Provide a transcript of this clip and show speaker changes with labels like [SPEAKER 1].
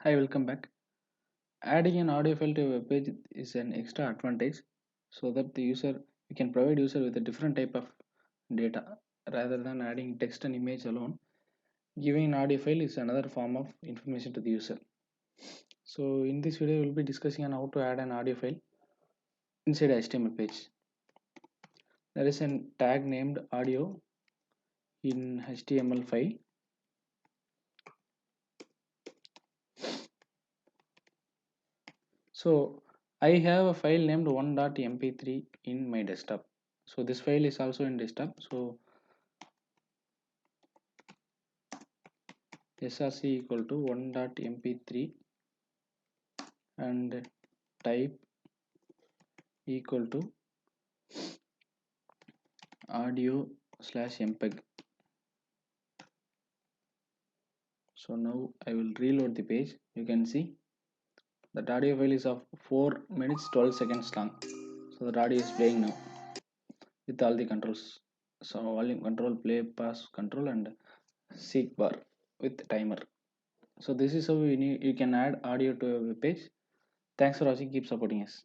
[SPEAKER 1] Hi, welcome back. Adding an audio file to a web page is an extra advantage so that the user you can provide user with a different type of data rather than adding text and image alone. Giving an audio file is another form of information to the user. So in this video we'll be discussing on how to add an audio file inside a HTML page. There is a tag named audio in HTML file. So I have a file named 1.mp3 in my desktop. So this file is also in desktop. So src equal to 1.mp3 and type equal to audio slash mpeg. So now I will reload the page. You can see that audio file is of 4 minutes 12 seconds long. So that audio is playing now with all the controls. So volume control, play, pass control, and seek bar with timer. So this is how you can add audio to a web page. Thanks for watching. Keep supporting us.